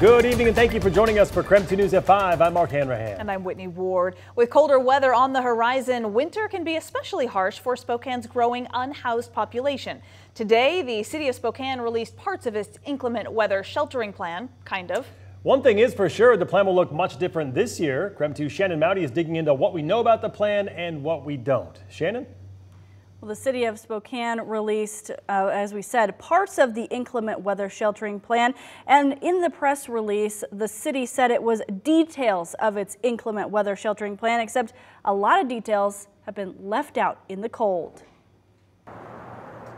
Good evening and thank you for joining us for KREM 2 News at 5. I'm Mark Hanrahan. And I'm Whitney Ward. With colder weather on the horizon, winter can be especially harsh for Spokane's growing unhoused population. Today, the City of Spokane released parts of its inclement weather sheltering plan, kind of. One thing is for sure, the plan will look much different this year. KREM 2's Shannon Mowdy is digging into what we know about the plan and what we don't. Shannon? Well, the City of Spokane released, as we said, parts of the inclement weather sheltering plan. And in the press release, the city said it was details of its inclement weather sheltering plan, except a lot of details have been left out in the cold.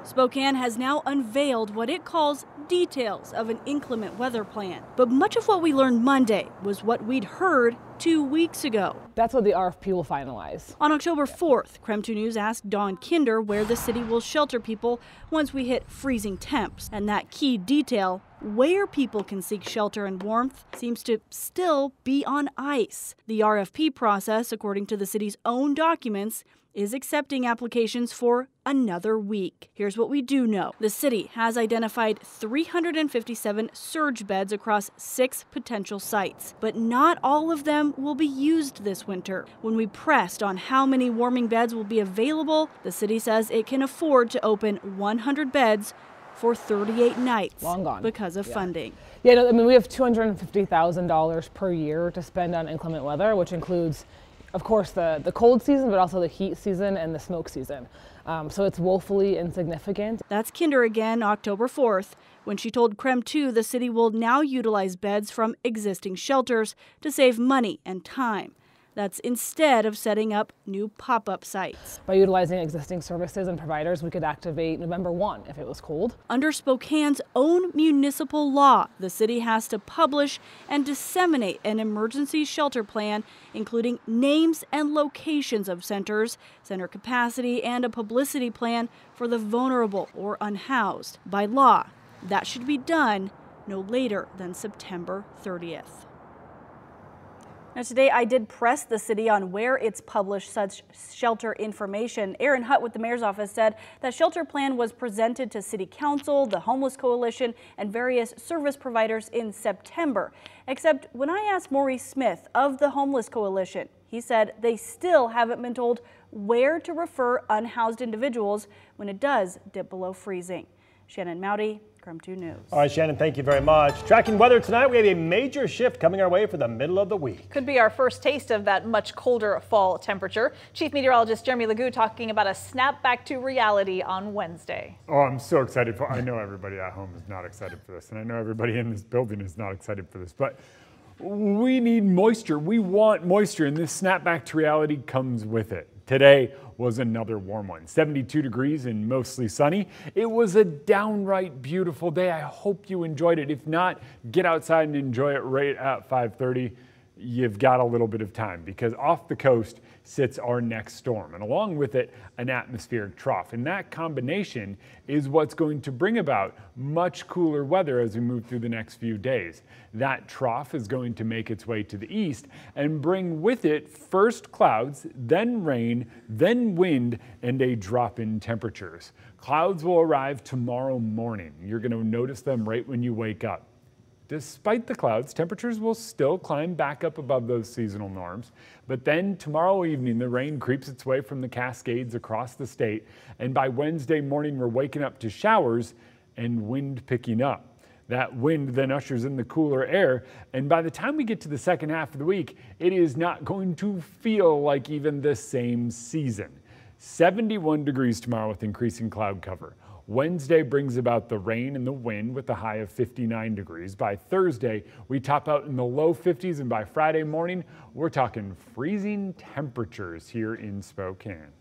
Spokane has now unveiled what it calls details of an inclement weather plan. But much of what we learned Monday was what we'd heard 2 weeks ago. That's what the RFP will finalize. On October 4th, KREM 2 News asked Dawn Kinder where the city will shelter people once we hit freezing temps. And that key detail, where people can seek shelter and warmth, seems to still be on ice. The RFP process, according to the city's own documents, is accepting applications for another week. Here's what we do know. The city has identified 357 surge beds across 6 potential sites, but not all of them will be used this winter. When we pressed on how many warming beds will be available, the city says it can afford to open 100 beds for 38 nights. Long gone. Because of funding. Yeah, no, I mean, we have $250,000 per year to spend on inclement weather, which includes, of course, the cold season, but also the heat season and the smoke season. So it's woefully insignificant. That's Kinder again, October 4th, when she told KREM 2 the city will now utilize beds from existing shelters to save money and time. That's instead of setting up new pop-up sites. By utilizing existing services and providers, we could activate November 1 if it was cold. Under Spokane's own municipal law, the city has to publish and disseminate an emergency shelter plan, including names and locations of centers, center capacity, and a publicity plan for the vulnerable or unhoused. By law, that should be done no later than September 30th. Now today I did press the city on where it's published such shelter information. Aaron Hutt with the mayor's office said that shelter plan was presented to City Council, the Homeless Coalition, and various service providers in September. Except when I asked Maurice Smith of the Homeless Coalition, he said they still haven't been told where to refer unhoused individuals when it does dip below freezing. Shannon Mowdy, KREM 2 News. All right, Shannon, thank you very much. Tracking weather tonight, we have a major shift coming our way for the middle of the week. Could be our first taste of that much colder fall temperature. Chief Meteorologist Jeremy Legoo talking about a snap back to reality on Wednesday. Oh, I'm so excited I know everybody at home is not excited for this, and I know everybody in this building is not excited for this, but we need moisture. We want moisture, and this snap back to reality comes with it. Today was another warm one, 72 degrees and mostly sunny. It was a downright beautiful day. I hope you enjoyed it. If not, get outside and enjoy it right at 5:30. You've got a little bit of time because off the coast sits our next storm, and along with it, an atmospheric trough. And that combination is what's going to bring about much cooler weather as we move through the next few days. That trough is going to make its way to the east and bring with it first clouds, then rain, then wind, and a drop in temperatures. Clouds will arrive tomorrow morning. You're going to notice them right when you wake up. Despite the clouds, temperatures will still climb back up above those seasonal norms. But then tomorrow evening, the rain creeps its way from the Cascades across the state. And by Wednesday morning, we're waking up to showers and wind picking up. That wind then ushers in the cooler air. And by the time we get to the second half of the week, it is not going to feel like even the same season. 71 degrees tomorrow with increasing cloud cover. Wednesday brings about the rain and the wind with a high of 59 degrees. By Thursday, we top out in the low 50s, and by Friday morning, we're talking freezing temperatures here in Spokane.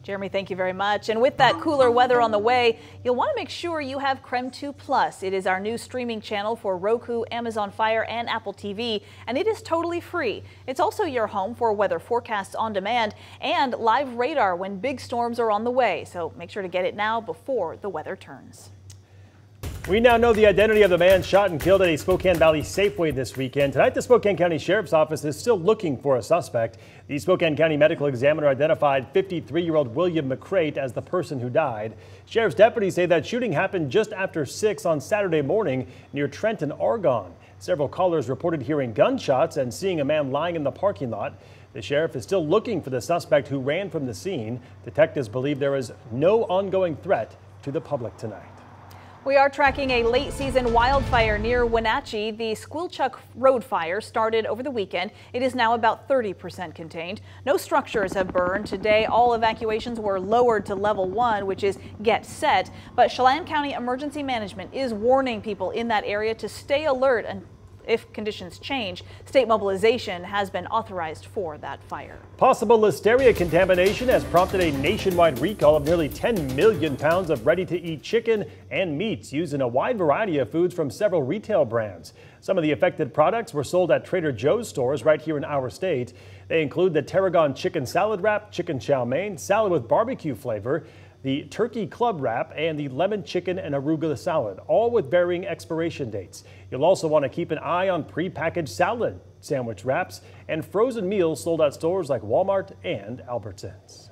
Jeremy, thank you very much. And with that cooler weather on the way, you'll want to make sure you have KREM 2 Plus. It is our new streaming channel for Roku, Amazon Fire, and Apple TV, and it is totally free. It's also your home for weather forecasts on demand and live radar when big storms are on the way. So make sure to get it now before the weather turns. We now know the identity of the man shot and killed at a Spokane Valley Safeway this weekend. Tonight, the Spokane County Sheriff's Office is still looking for a suspect. The Spokane County Medical Examiner identified 53-year-old William McCrate as the person who died. Sheriff's deputies say that shooting happened just after 6 on Saturday morning near Trenton, Argonne. Several callers reported hearing gunshots and seeing a man lying in the parking lot. The sheriff is still looking for the suspect who ran from the scene. Detectives believe there is no ongoing threat to the public tonight. We are tracking a late season wildfire near Wenatchee. The Squilchuck Road fire started over the weekend. It is now about 30% contained. No structures have burned. Today, all evacuations were lowered to level 1, which is get set. But Chelan County Emergency Management is warning people in that area to stay alert, and if conditions change, state mobilization has been authorized for that fire. Possible listeria contamination has prompted a nationwide recall of nearly 10 million pounds of ready-to-eat chicken and meats used in a wide variety of foods from several retail brands. Some of the affected products were sold at Trader Joe's stores right here in our state. They include the Tarragon chicken salad wrap, chicken chow mein, salad with barbecue flavor, the turkey club wrap, and the lemon chicken and arugula salad, all with varying expiration dates. You'll also want to keep an eye on prepackaged salad, sandwich wraps, and frozen meals sold at stores like Walmart and Albertsons.